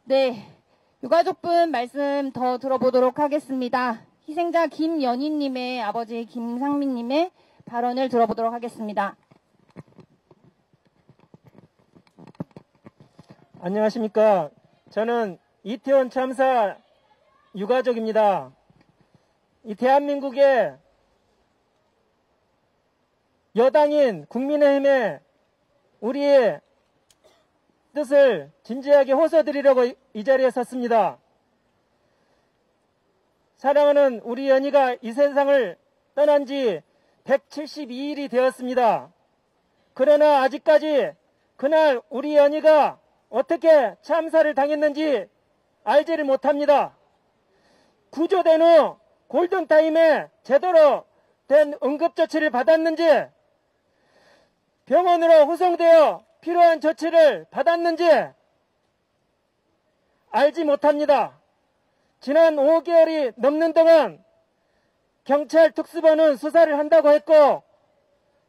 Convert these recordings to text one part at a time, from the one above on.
네, 유가족분 말씀 더 들어보도록 하겠습니다. 희생자 김연희님의 아버지 김상민님의 발언을 들어보도록 하겠습니다. 안녕하십니까. 저는 이태원 참사 유가족입니다. 이 대한민국의 여당인 국민의힘에 우리의 뜻을 진지하게 호소드리려고 이 자리에 섰습니다. 사랑하는 우리 연희가 이 세상을 떠난 지 172일이 되었습니다. 그러나 아직까지 그날 우리 연희가 어떻게 참사를 당했는지 알지를 못합니다. 구조된 후 골든타임에 제대로 된 응급조치를 받았는지, 병원으로 후송되어 필요한 조치를 받았는지 알지 못합니다. 지난 5개월이 넘는 동안 경찰 특수본은 수사를 한다고 했고,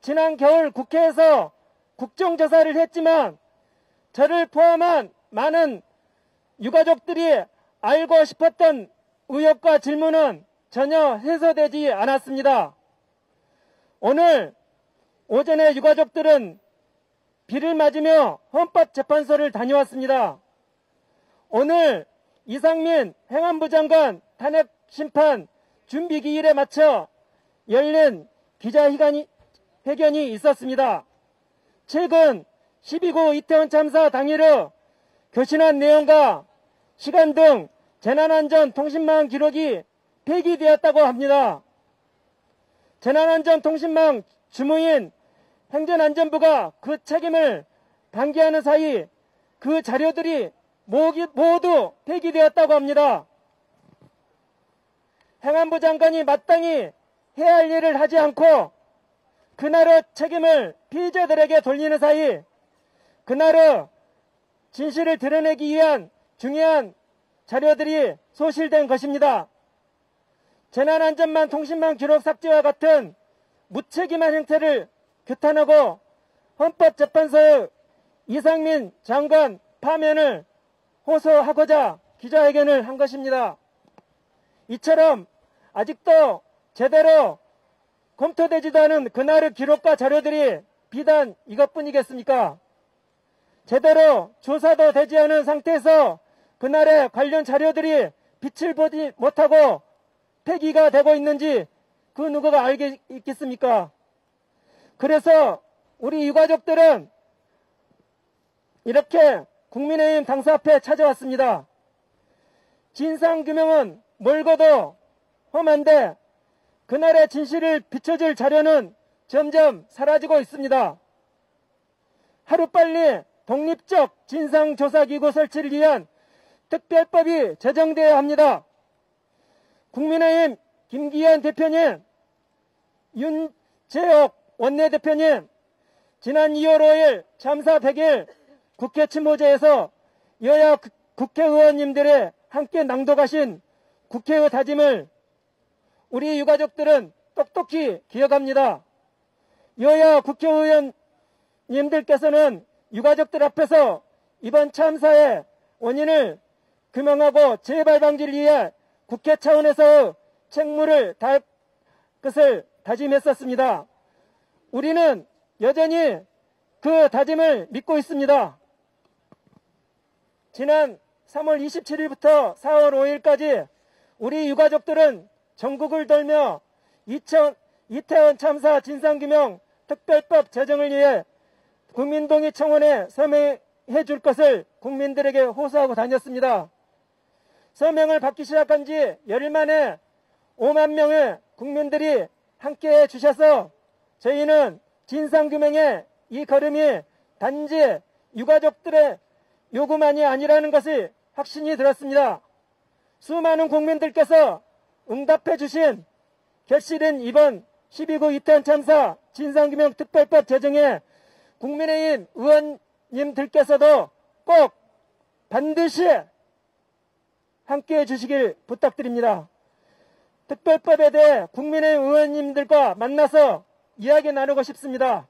지난 겨울 국회에서 국정조사를 했지만 저를 포함한 많은 유가족들이 알고 싶었던 의혹과 질문은 전혀 해소되지 않았습니다. 오늘 오전에 유가족들은 비를 맞으며 헌법재판소를 다녀왔습니다. 오늘 이상민 행안부 장관 탄핵 심판 준비 기일에 맞춰 열린 기자회견이 있었습니다. 최근 12구 이태원 참사 당일의 교신한 내용과 시간 등 재난안전통신망 기록이 폐기되었다고 합니다. 재난안전통신망 주무인 행정안전부가 그 책임을 방기하는 사이 그 자료들이 모두 폐기되었다고 합니다. 행안부 장관이 마땅히 해야 할 일을 하지 않고 그날의 책임을 피해자들에게 돌리는 사이 그날의 진실을 드러내기 위한 중요한 자료들이 소실된 것입니다. 재난안전망 통신망 기록 삭제와 같은 무책임한 행태를 규탄하고 헌법재판소의 이상민 장관 파면을 호소하고자 기자회견을 한 것입니다. 이처럼 아직도 제대로 검토되지도 않은 그날의 기록과 자료들이 비단 이것뿐이겠습니까? 제대로 조사도 되지 않은 상태에서 그날의 관련 자료들이 빛을 보지 못하고 폐기가 되고 있는지 그 누구가 알겠습니까? 그래서 우리 유가족들은 이렇게 국민의힘 당사 앞에 찾아왔습니다. 진상규명은 멀고도 험한데 그날의 진실을 비춰줄 자료는 점점 사라지고 있습니다. 하루빨리 독립적 진상조사기구 설치를 위한 특별법이 제정되어야 합니다. 국민의힘 김기현 대표님, 윤재옥 원내대표님, 지난 2월 5일 참사 100일 국회 침모제에서 여야 국회의원님들의 함께 낭독하신 국회의 다짐을 우리 유가족들은 똑똑히 기억합니다. 여야 국회의원님들께서는 유가족들 앞에서 이번 참사의 원인을 규명하고 재발 방지를 위해 국회 차원에서 책무를 다할 것을 다짐했었습니다. 우리는 여전히 그 다짐을 믿고 있습니다. 지난 3월 27일부터 4월 5일까지 우리 유가족들은 전국을 돌며 이태원 참사 진상규명 특별법 제정을 위해 국민동의 청원에 서명해 줄 것을 국민들에게 호소하고 다녔습니다. 서명을 받기 시작한 지 열흘 만에 5만 명의 국민들이 함께해 주셔서 저희는 진상규명의 이 걸음이 단지 유가족들의 요구만이 아니라는 것이 확신이 들었습니다. 수많은 국민들께서 응답해 주신 결실은 이번 12구 이태원 참사 진상규명 특별법 제정에 국민의힘 의원님들께서도 꼭 반드시 함께해 주시길 부탁드립니다. 특별법에 대해 국민의힘 의원님들과 만나서 이야기 나누고 싶습니다.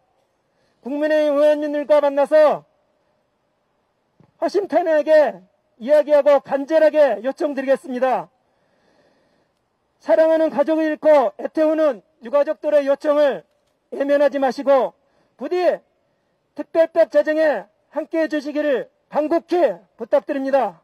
국민의힘 의원님들과 만나서 허심탄회하게 이야기하고 간절하게 요청드리겠습니다. 사랑하는 가족을 잃고 애태우는 유가족들의 요청을 외면하지 마시고 부디 특별법 제정에 함께해 주시기를 간곡히 부탁드립니다.